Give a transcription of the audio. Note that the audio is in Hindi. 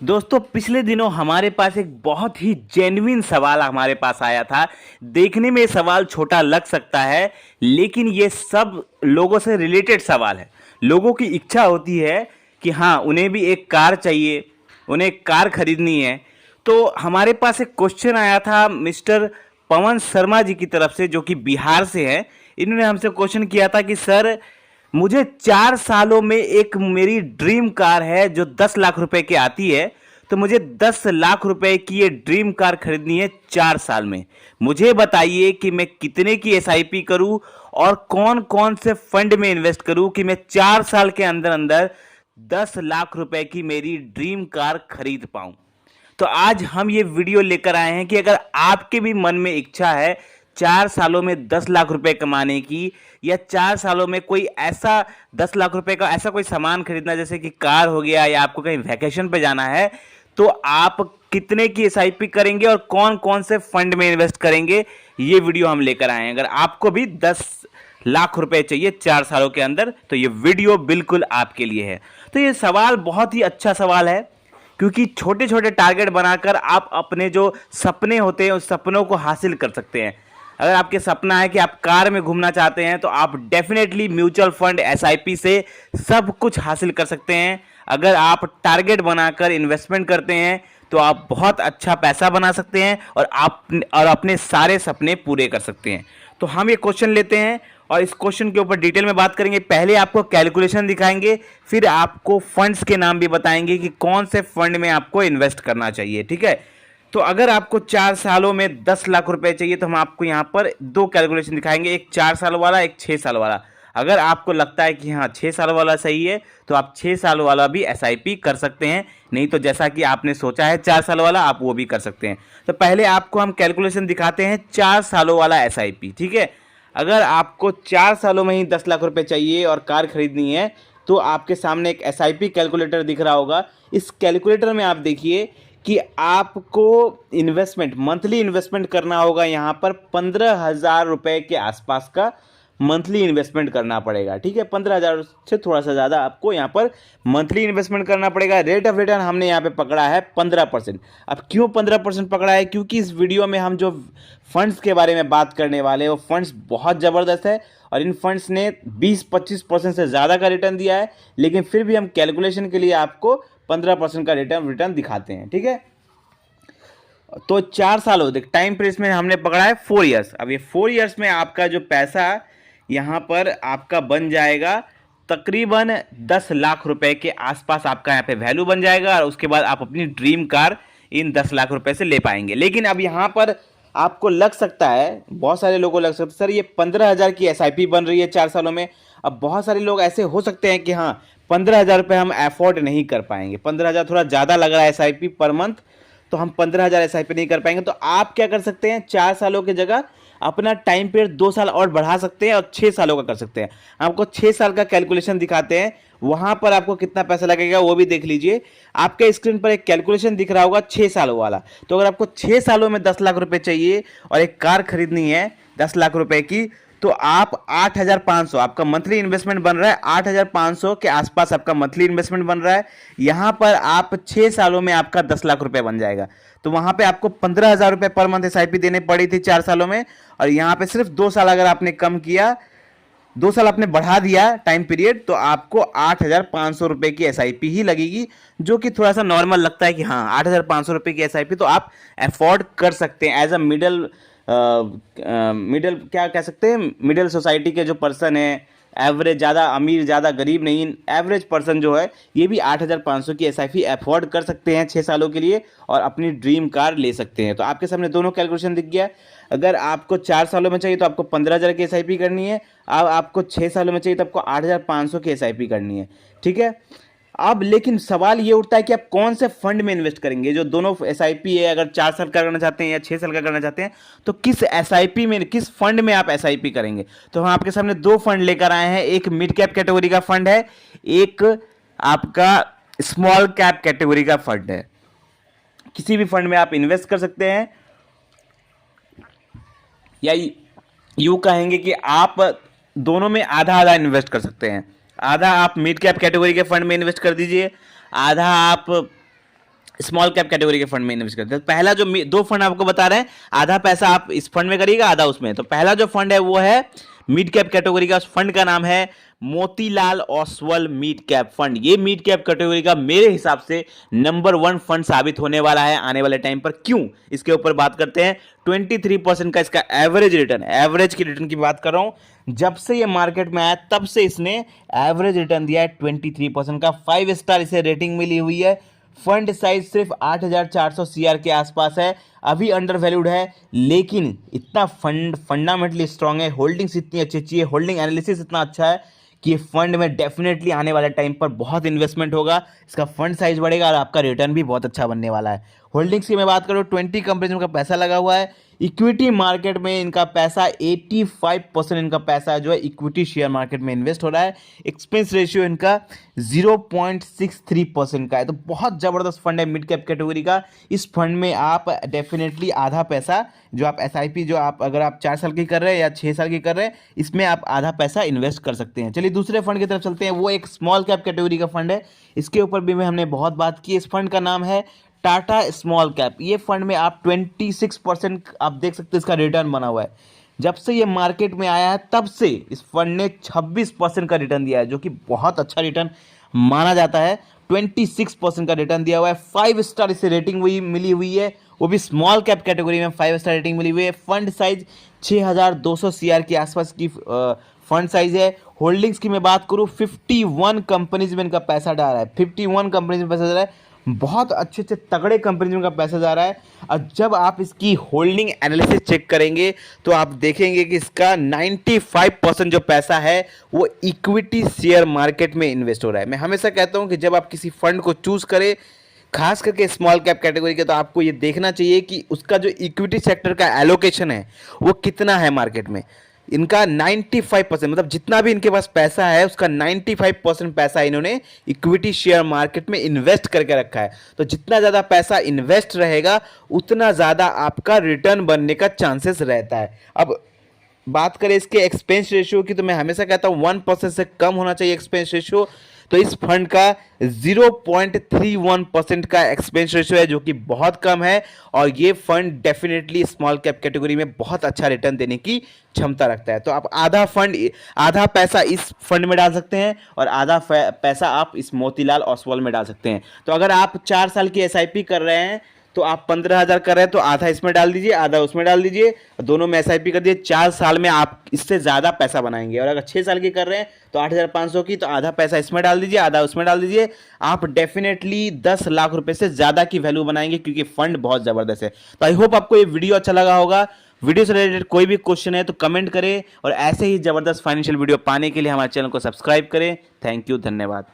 दोस्तों पिछले दिनों हमारे पास एक बहुत ही जेन्युइन सवाल हमारे पास आया था। देखने में ये सवाल छोटा लग सकता है, लेकिन ये सब लोगों से रिलेटेड सवाल है। लोगों की इच्छा होती है कि हाँ, उन्हें भी एक कार चाहिए, उन्हें एक कार खरीदनी है। तो हमारे पास एक क्वेश्चन आया था मिस्टर पवन शर्मा जी की तरफ से, जो कि बिहार से हैं। इन्होंने हमसे क्वेश्चन किया था कि सर, मुझे 4 सालों में एक मेरी ड्रीम कार है जो 10 लाख रुपए की आती है। तो मुझे 10 लाख रुपए की ये ड्रीम कार खरीदनी है 4 साल में। मुझे बताइए कि मैं कितने की एसआईपी करूं और कौन कौन से फंड में इन्वेस्ट करूं कि मैं 4 साल के अंदर अंदर 10 लाख रुपए की मेरी ड्रीम कार खरीद पाऊं। तो आज हम ये वीडियो लेकर आए हैं कि अगर आपके भी मन में इच्छा है 4 सालों में 10 लाख रुपए कमाने की, या 4 सालों में कोई ऐसा 10 लाख रुपए का ऐसा कोई सामान खरीदना, जैसे कि कार हो गया, या आपको कहीं वैकेशन पे जाना है, तो आप कितने की एसआईपी करेंगे और कौन कौन से फंड में इन्वेस्ट करेंगे, ये वीडियो हम लेकर आए हैं। अगर आपको भी 10 लाख रुपए चाहिए 4 सालों के अंदर, तो ये वीडियो बिल्कुल आपके लिए है। तो ये सवाल बहुत ही अच्छा सवाल है, क्योंकि छोटे छोटे टारगेट बनाकर आप अपने जो सपने होते हैं उस सपनों को हासिल कर सकते हैं। अगर आपके सपना है कि आप कार में घूमना चाहते हैं, तो आप डेफिनेटली म्यूचुअल फंड एसआईपी से सब कुछ हासिल कर सकते हैं। अगर आप टारगेट बनाकर इन्वेस्टमेंट करते हैं, तो आप बहुत अच्छा पैसा बना सकते हैं और अपने सारे सपने पूरे कर सकते हैं। तो हम ये क्वेश्चन लेते हैं और इस क्वेश्चन के ऊपर डिटेल में बात करेंगे। पहले आपको कैलकुलेशन दिखाएंगे, फिर आपको फंड्स के नाम भी बताएंगे कि कौन से फंड में आपको इन्वेस्ट करना चाहिए। ठीक है, तो अगर आपको 4 सालों में 10 लाख रुपए चाहिए, तो हम आपको यहाँ पर दो कैलकुलेशन दिखाएंगे, एक 4 साल वाला, एक 6 साल वाला। अगर आपको लगता है कि हाँ 6 साल वाला सही है, तो आप 6 साल वाला भी एसआईपी कर सकते हैं। नहीं तो जैसा कि आपने सोचा है 4 साल वाला, आप वो भी कर सकते हैं। तो पहले आपको हम कैलकुलेशन दिखाते हैं 4 सालों वाला एसआईपी। ठीक है, अगर आपको 4 सालों में ही 10 लाख रुपए चाहिए और कार खरीदनी है, तो आपके सामने एक एसआईपी कैलकुलेटर दिख रहा होगा। इस कैलकुलेटर में आप देखिए कि आपको इन्वेस्टमेंट, मंथली इन्वेस्टमेंट करना होगा। यहाँ पर 15,000 रुपये के आसपास का मंथली इन्वेस्टमेंट करना पड़ेगा। ठीक है, 15,000 से थोड़ा सा ज़्यादा आपको यहाँ पर मंथली इन्वेस्टमेंट करना पड़ेगा। रेट ऑफ रिटर्न हमने यहाँ पे पकड़ा है 15%। अब क्यों 15% पकड़ा है? क्योंकि इस वीडियो में हम जो फंड्स के बारे में बात करने वाले हैं, वो फंड्स बहुत ज़बरदस्त है और इन फंड्स ने 20-25% से ज़्यादा का रिटर्न दिया है। लेकिन फिर भी हम कैलकुलेशन के लिए आपको 15% का रिटर्न दिखाते हैं। ठीक है, तो 4 साल हो, देख टाइम पीरियड में हमने पकड़ा है 4 ईयर्स। अब ये 4 ईयर्स में आपका जो पैसा यहाँ पर आपका बन जाएगा तकरीबन 10 लाख रुपए के आसपास। आपका यहाँ पे वैल्यू बन जाएगा और उसके बाद आप अपनी ड्रीम कार इन 10 लाख रुपए से ले पाएंगे। लेकिन अब यहाँ पर आपको लग सकता है, बहुत सारे लोगों को लग सकता है, सर ये 15,000 की एसआईपी बन रही है 4 सालों में। अब बहुत सारे लोग ऐसे हो सकते हैं कि हाँ 15,000 रुपये हम अफोर्ड नहीं कर पाएंगे, 15,000 थोड़ा ज़्यादा लग रहा है एसआईपी पर मंथ, तो हम 15,000 एसआईपी नहीं कर पाएंगे। तो आप क्या कर सकते हैं, 4 सालों की जगह अपना टाइम पीरियड 2 साल और बढ़ा सकते हैं और 6 सालों का कर सकते हैं। आपको 6 साल का कैलकुलेशन दिखाते हैं, वहां पर आपको कितना पैसा लगेगा वो भी देख लीजिए। आपके स्क्रीन पर एक कैलकुलेशन दिख रहा होगा 6 सालों वाला। तो अगर आपको 6 सालों में 10 लाख रुपए चाहिए और एक कार खरीदनी है 10 लाख रुपए की, तो आप 8,500 आपका मंथली इन्वेस्टमेंट बन रहा है। 8,500 के आसपास आपका मंथली इन्वेस्टमेंट बन रहा है। यहाँ पर आप 6 सालों में आपका 10 लाख रुपए बन जाएगा। तो वहाँ पे आपको 15,000 रुपये पर मंथ एसआईपी देने पड़ी थी 4 सालों में, और यहाँ पे सिर्फ 2 साल अगर आपने कम किया, 2 साल आपने बढ़ा दिया टाइम पीरियड, तो आपको 8,500 रुपये की एसआईपी ही लगेगी, जो कि थोड़ा सा नॉर्मल लगता है कि हाँ 8,500 रुपये की एसआईपी तो आप अफोर्ड कर सकते हैं एज अ मिडिल क्या कह सकते हैं, मिडिल सोसाइटी के जो पर्सन है, एवरेज, ज़्यादा अमीर ज़्यादा गरीब नहीं, एवरेज पर्सन जो है, ये भी 8,500 की एसआईपी अफोर्ड कर सकते हैं 6 सालों के लिए और अपनी ड्रीम कार ले सकते हैं। तो आपके सामने दोनों कैलकुलेशन दिख गया। अगर आपको 4 सालों में चाहिए तो आपको 15,000 की एसआईपी करनी है। अब आपको 6 सालों में चाहिए तो आपको 8,500 की एसआईपी करनी है। ठीक है, अब लेकिन सवाल ये उठता है कि आप कौन से फंड में इन्वेस्ट करेंगे। जो दोनों एसआईपी है, अगर 4 साल का करना चाहते हैं या 6 साल का करना चाहते हैं, तो किस एसआईपी में, किस फंड में आप एसआईपी करेंगे। तो हम आपके सामने दो फंड लेकर आए हैं। एक मिड कैप कैटेगरी का फंड है, एक आपका स्मॉल कैप कैटेगरी का फंड है। किसी भी फंड में आप इन्वेस्ट कर सकते हैं, या यूं कहेंगे कि आप दोनों में आधा आधा इन्वेस्ट कर सकते हैं। आधा आप मिड कैप कैटेगरी के फंड में इन्वेस्ट कर दीजिए, आधा आप स्मॉल कैप कैटेगरी के फंड में इन्वेस्ट करते हैं। पहला जो दो फंड आपको बता रहे हैं, आधा पैसा आप इस फंड में करिएगा, आधा उसमें। तो पहला जो फंड है वो है मिड कैप कैटेगरी का, उस फंड का नाम है Motilal Oswal mid cap fund. ये मिड कैप कैटेगरी का मेरे हिसाब से नंबर 1 फंड साबित होने वाला है आने वाले टाइम पर। क्यों, इसके ऊपर बात करते हैं। 23% का इसका एवरेज रिटर्न, एवरेज की रिटर्न की बात कर रहा हूं, जब से ये मार्केट में आया तब से इसने एवरेज रिटर्न दिया है 23% का। 5 स्टार इसे रेटिंग मिली हुई है। फंड साइज सिर्फ 8400 सीआर के आसपास है, अभी अंडर वैल्यूड है, लेकिन इतना फंडामेंटली स्ट्रांग है, होल्डिंग्स इतनी अच्छी है, होल्डिंग एनालिसिस इतना अच्छा है कि फंड में डेफिनेटली आने वाले टाइम पर बहुत इन्वेस्टमेंट होगा, इसका फंड साइज बढ़ेगा और आपका रिटर्न भी बहुत अच्छा बनने वाला है। होल्डिंग्स की मैं बात करूँ, 20 कंपनीज का पैसा लगा हुआ है। इक्विटी मार्केट में इनका पैसा 85% इनका पैसा जो है इक्विटी शेयर मार्केट में इन्वेस्ट हो रहा है। एक्सपेंस रेशियो इनका 0.63% का है, तो बहुत ज़बरदस्त फंड है मिड कैप कैटेगरी का। इस फंड में आप डेफिनेटली आधा पैसा जो आप एसआईपी जो आप अगर आप 4 साल की कर रहे हैं या 6 साल की कर रहे हैं, इसमें आप आधा पैसा इन्वेस्ट कर सकते हैं। चलिए दूसरे फंड की तरफ चलते हैं, वो एक स्मॉल कैप कैटेगरी का फंड है। इसके ऊपर भी हमने बहुत बात की। इस फंड का नाम है टाटा स्मॉल कैप। ये फंड में आप 26% आप देख सकते हैं इसका रिटर्न बना हुआ है। जब से ये मार्केट में आया है तब से इस फंड ने 26% का रिटर्न दिया है, जो कि बहुत अच्छा रिटर्न माना जाता है। 26% का रिटर्न दिया हुआ है। 5 स्टार इसे रेटिंग हुई मिली हुई है, वो भी स्मॉल कैप कैटेगरी में 5 स्टार रेटिंग मिली हुई है। फंड साइज 6200 सीआर के आसपास की फंड साइज है। होल्डिंग्स की मैं बात करूँ, 51 कंपनीज में इनका पैसा डाल रहा है। 51 कंपनीज में पैसा जा रहा है, बहुत अच्छे अच्छे तगड़े कंपनीज में का पैसा जा रहा है। और जब आप इसकी होल्डिंग एनालिसिस चेक करेंगे तो आप देखेंगे कि इसका 95% जो पैसा है वो इक्विटी शेयर मार्केट में इन्वेस्ट हो रहा है। मैं हमेशा कहता हूं कि जब आप किसी फंड को चूज करें, खास करके स्मॉल कैप कैटेगरी के, तो आपको ये देखना चाहिए कि उसका जो इक्विटी सेक्टर का एलोकेशन है वो कितना है मार्केट में। इनका 95% मतलब जितना भी इनके पास पैसा है उसका 95% पैसा इन्होंने इक्विटी शेयर मार्केट में इन्वेस्ट करके रखा है। तो जितना ज़्यादा पैसा इन्वेस्ट रहेगा उतना ज़्यादा आपका रिटर्न बनने का चांसेस रहता है। अब बात करें इसके एक्सपेंस रेशियो की, तो मैं हमेशा कहता हूँ 1% से कम होना चाहिए एक्सपेंस रेशियो। तो इस फंड का 0.31% का एक्सपेंस रेशियो है, जो कि बहुत कम है। और ये fund definitely small cap category में बहुत अच्छा रिटर्न देने की क्षमता रखता है। तो आप आधा पैसा इस फंड में डाल सकते हैं और आधा पैसा आप इस मोतीलाल ओसवाल में डाल सकते हैं। तो अगर आप 4 साल की एसआईपी कर रहे हैं तो आप 15,000 कर रहे हैं तो आधा इसमें डाल दीजिए, आधा उसमें डाल दीजिए, दोनों में एसआईपी कर दिए। 4 साल में आप इससे ज़्यादा पैसा बनाएंगे। और अगर 6 साल की कर रहे हैं तो 8,500 की, तो आधा पैसा इसमें डाल दीजिए, आधा उसमें डाल दीजिए। आप डेफिनेटली 10 लाख रुपए से ज़्यादा की वैल्यू बनाएंगे, क्योंकि फंड बहुत ज़बरदस्त है। तो आई होप आपको ये वीडियो अच्छा लगा होगा। वीडियो से रिलेटेड कोई भी क्वेश्चन है तो कमेंट करें, और ऐसे ही ज़बरदस्त फाइनेंशियल वीडियो पाने के लिए हमारे चैनल को सब्सक्राइब करें। थैंक यू, धन्यवाद।